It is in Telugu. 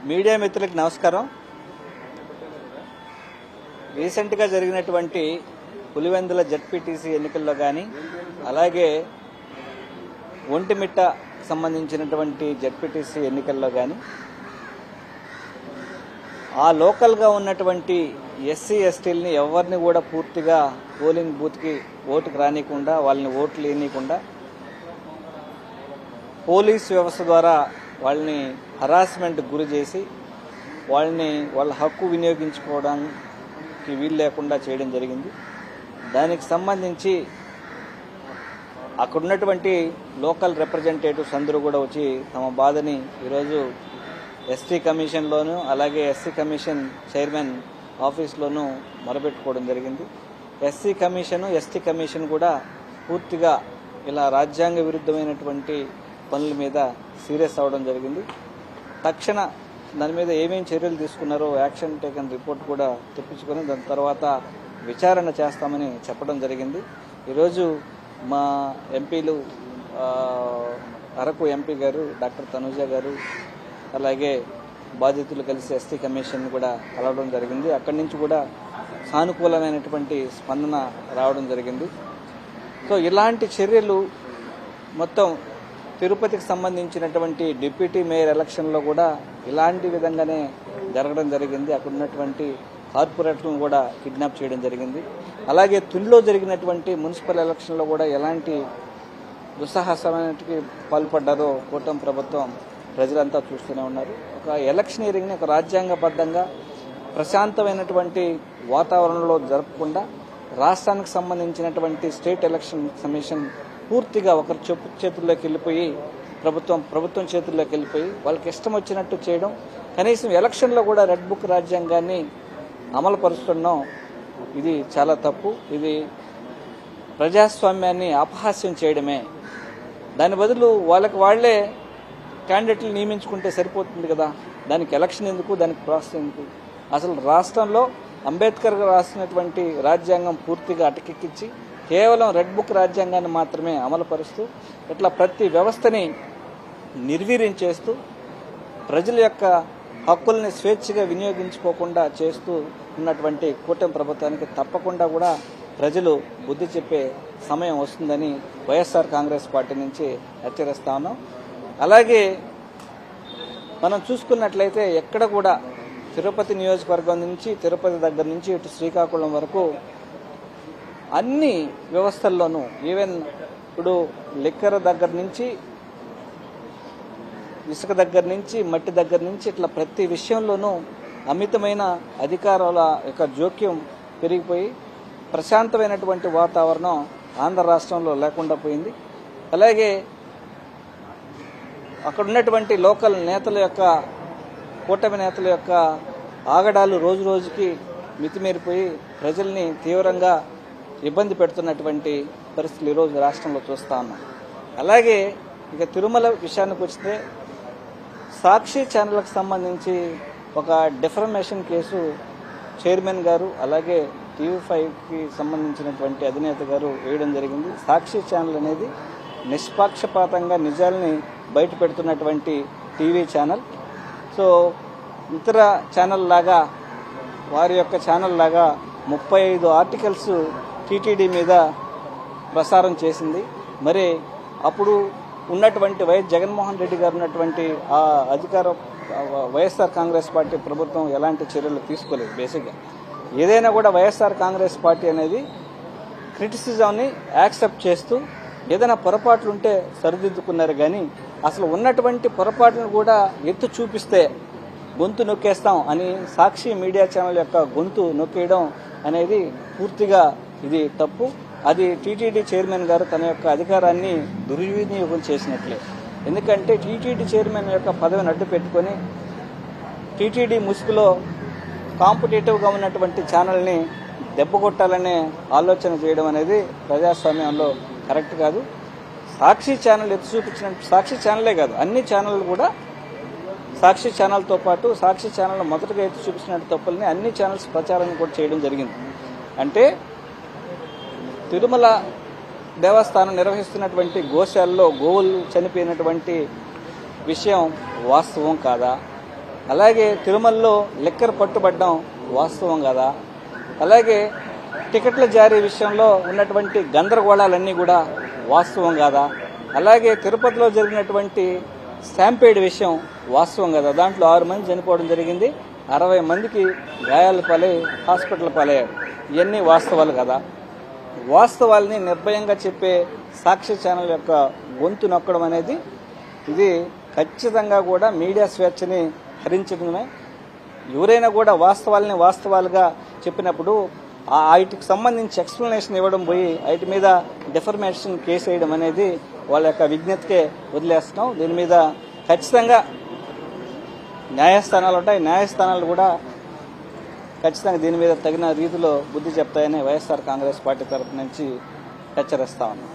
మీడియా మిత్రులకు నమస్కారం. రీసెంట్గా జరిగినటువంటి పులివెందుల జడ్పీటీసీ ఎన్నికల్లో కానీ, అలాగే ఒంటిమిట్ట సంబంధించినటువంటి జడ్పీటీసీ ఎన్నికల్లో కానీ ఆ లోకల్గా ఉన్నటువంటి ఎస్సీ ఎస్టీలని ఎవరిని కూడా పూర్తిగా పోలింగ్ బూత్కి ఓటుకు రానియకుండా, వాళ్ళని ఓట్లు వేయనీయకుండా పోలీస్ వ్యవస్థ ద్వారా వాళ్ళని హరాస్మెంట్ గురి చేసి వాళ్ళ హక్కు వినియోగించుకోవడానికి వీలు లేకుండా చేయడం జరిగింది. దానికి సంబంధించి అక్కడున్నటువంటి లోకల్ రిప్రజెంటేటివ్స్ అందరూ కూడా వచ్చి తమ బాధని ఈరోజు ఎస్టీ కమిషన్లోనూ, అలాగే ఎస్సీ కమిషన్ చైర్మన్ ఆఫీస్లోనూ మొరబెట్టుకోవడం జరిగింది. ఎస్సీ కమిషను, ఎస్టీ కమిషన్ కూడా పూర్తిగా ఇలా రాజ్యాంగ విరుద్ధమైనటువంటి పనుల మీద సీరియస్ అవడం జరిగింది. తక్షణ దాని మీద ఏమేమి చర్యలు తీసుకున్నారో యాక్షన్ టేకన్ రిపోర్ట్ కూడా తెప్పించుకొని దాని తర్వాత విచారణ చేస్తామని చెప్పడం జరిగింది. ఈరోజు మా ఎంపీలు అరకు ఎంపీ గారు డాక్టర్ తనుజ గారు, అలాగే బాధితులు కలిసి ఎస్టీ కమిషన్ కూడా కలవడం జరిగింది. అక్కడి నుంచి కూడా సానుకూలమైనటువంటి స్పందన రావడం జరిగింది. సో ఇలాంటి చర్యలు మొత్తం తిరుపతికి సంబంధించినటువంటి డిప్యూటీ మేయర్ ఎలక్షన్లో కూడా ఇలాంటి విధంగానే జరగడం జరిగింది. అక్కడ ఉన్నటువంటి కార్పొరేటర్లను కూడా కిడ్నాప్ చేయడం జరిగింది. అలాగే తునిలో జరిగినటువంటి మున్సిపల్ ఎలక్షన్లో కూడా ఎలాంటి దుస్సాహసానికి పాల్పడ్డారో కూటమి ప్రభుత్వం ప్రజలంతా చూస్తూనే ఉన్నారు. ఒక ఎలక్షనీరింగ్ని ఒక రాజ్యాంగబద్ధంగా ప్రశాంతమైనటువంటి వాతావరణంలో జరపకుండా రాష్ట్రానికి సంబంధించినటువంటి స్టేట్ ఎలక్షన్ కమిషన్ పూర్తిగా ఒకరి చేతుల్లోకి వెళ్ళిపోయి ప్రభుత్వం చేతుల్లోకి వెళ్ళిపోయి వాళ్ళకి ఇష్టం వచ్చినట్టు చేయడం, కనీసం ఎలక్షన్లో కూడా రెడ్ బుక్ రాజ్యాంగాన్ని అమలు పరుస్తున్నాం. ఇది చాలా తప్పు. ఇది ప్రజాస్వామ్యాన్ని అపహాస్యం చేయడమే. దాని బదులు వాళ్లే క్యాండిడేట్లు నియమించుకుంటే సరిపోతుంది కదా. దానికి ఎలక్షన్ ఎందుకు, దానికి ప్రాసెస్ ఎందుకు? అసలు రాష్ట్రంలో అంబేద్కర్ రాసినటువంటి రాజ్యాంగం పూర్తిగా అటకెక్కించి కేవలం రెడ్ బుక్ రాజ్యాంగాన్ని మాత్రమే అమలు పరుస్తూ ఇట్లా ప్రతి వ్యవస్థని నిర్వీర్యం చేస్తూ ప్రజల యొక్క హక్కుల్ని స్వేచ్ఛగా వినియోగించుకోకుండా చేస్తూ ఉన్నటువంటి కూటమి ప్రభుత్వానికి తప్పకుండా కూడా ప్రజలు బుద్ధి చెప్పే సమయం వస్తుందని వైఎస్ఆర్ కాంగ్రెస్ పార్టీ నుంచి హెచ్చరిస్తా ఉన్నాం. అలాగే మనం చూసుకున్నట్లయితే ఎక్కడ కూడా తిరుపతి నియోజకవర్గం నుంచి, తిరుపతి దగ్గర నుంచి ఇటు శ్రీకాకుళం వరకు అన్ని వ్యవస్థల్లోనూ, ఈవెన్ ఇప్పుడు లిక్కర్ దగ్గర నుంచి, ఇసుక దగ్గర నుంచి, మట్టి దగ్గర నుంచి ఇట్లా ప్రతి విషయంలోనూ అమితమైన అధికారుల యొక్క జోక్యం పెరిగిపోయి ప్రశాంతమైనటువంటి వాతావరణం ఆంధ్ర రాష్ట్రంలో లేకుండా పోయింది. అలాగే అక్కడ ఉన్నటువంటి లోకల్ నేతల యొక్క, కూటమి నేతల యొక్క ఆగడాలు రోజు రోజుకి మితిమీరిపోయి ప్రజల్ని తీవ్రంగా ఇబ్బంది పెడుతున్నటువంటి పరిస్థితులు ఈరోజు రాష్ట్రంలో చూస్తా ఉన్నాం. అలాగే ఇక తిరుమల విషయానికి వస్తే సాక్షి ఛానల్కి సంబంధించి ఒక డిఫర్మేషన్ కేసు చైర్మన్ గారు, అలాగే టీవీ5కి సంబంధించినటువంటి అధినేత గారు వేయడం జరిగింది. సాక్షి ఛానల్ అనేది నిష్పాక్షపాతంగా నిజాల్ని బయట పెడుతున్నటువంటి టీవీ ఛానల్. సో ఇతర ఛానల్ లాగా, వారి యొక్క ఛానల్ లాగా 35 ఆర్టికల్స్ టీటీడీ మీద ప్రసారం చేసింది. మరి అప్పుడు ఉన్నటువంటి జగన్మోహన్ రెడ్డి గారు ఉన్నటువంటి ఆ అధికార వైఎస్ఆర్ కాంగ్రెస్ పార్టీ ప్రభుత్వం ఎలాంటి చర్యలు తీసుకోలేదు. బేసిక్గా ఏదైనా కూడా వైఎస్ఆర్ కాంగ్రెస్ పార్టీ అనేది క్రిటిసిజంని యాక్సెప్ట్ చేస్తూ ఏదైనా పొరపాట్లుంటే సరిదిద్దుకున్నారు. కానీ అసలు ఉన్నటువంటి పొరపాట్లను కూడా ఎత్తు చూపిస్తే గొంతు నొక్కేస్తాం అని సాక్షి మీడియా ఛానల్ యొక్క గొంతు నొక్కేయడం అనేది పూర్తిగా ఇది తప్పు. అది టీటీడీ చైర్మన్ గారు తన యొక్క అధికారాన్ని దుర్వినియోగం చేసినట్లే. ఎందుకంటే టీటీడీ చైర్మన్ యొక్క పదవిని అడ్డు పెట్టుకొని టీటీడీ ముసుగులో కాంపిటేటివ్గా ఉన్నటువంటి ఛానల్ని దెబ్బకొట్టాలనే ఆలోచన చేయడం అనేది ప్రజాస్వామ్యంలో కరెక్ట్ కాదు. సాక్షి ఛానల్ ఎత్తు చూపించిన, సాక్షి ఛానలే కాదు అన్ని ఛానళ్ళు కూడా, సాక్షి ఛానల్తో పాటు సాక్షి ఛానల్ మొదటగా ఎత్తి చూపించినట్టు తప్పుల్ని అన్ని ఛానల్స్ ప్రచారం కూడా చేయడం జరిగింది. అంటే తిరుమల దేవస్థానం నిర్వహిస్తున్నటువంటి గోశాలలో గోవులు చనిపోయినటువంటి విషయం వాస్తవం కాదా? అలాగే తిరుమలలో లిక్కర్ పట్టుబడ్డం వాస్తవం కదా, అలాగే టికెట్ల జారీ విషయంలో ఉన్నటువంటి గందరగోళాలన్నీ కూడా వాస్తవం కాదా, అలాగే తిరుపతిలో జరిగినటువంటి స్టాంపేడ్ విషయం వాస్తవం కదా, దాంట్లో 6 మంది చనిపోవడం జరిగింది, 60 మందికి గాయాల పాలై హాస్పిటల్ పాలయ్యారు. ఇవన్నీ వాస్తవాలు కదా. వాస్తవాల్ని నిర్భయంగా చెప్పే సాక్షి ఛానల్ యొక్క గొంతు నొక్కడం అనేది ఇది ఖచ్చితంగా కూడా మీడియా స్వేచ్ఛని హరించడమే. ఎవరైనా కూడా వాస్తవాల్ని వాస్తవాలుగా చెప్పినప్పుడు వాటికి సంబంధించి ఎక్స్ప్లెనేషన్ ఇవ్వడం పోయి వాటి మీద డిఫర్మేషన్ కేసు వేయడం అనేది వాళ్ళ యొక్క విజ్ఞతకే వదిలేస్తున్నాం. దీని మీద ఖచ్చితంగా న్యాయస్థానాలు ఉంటాయి, న్యాయస్థానాలు కూడా ఖచ్చితంగా దీని మీద తగిన రీతిలో బుద్ధి చెప్తాయని వైఎస్ఆర్ కాంగ్రెస్ పార్టీ తరఫు నుంచి హెచ్చరిస్తా ఉన్నాం.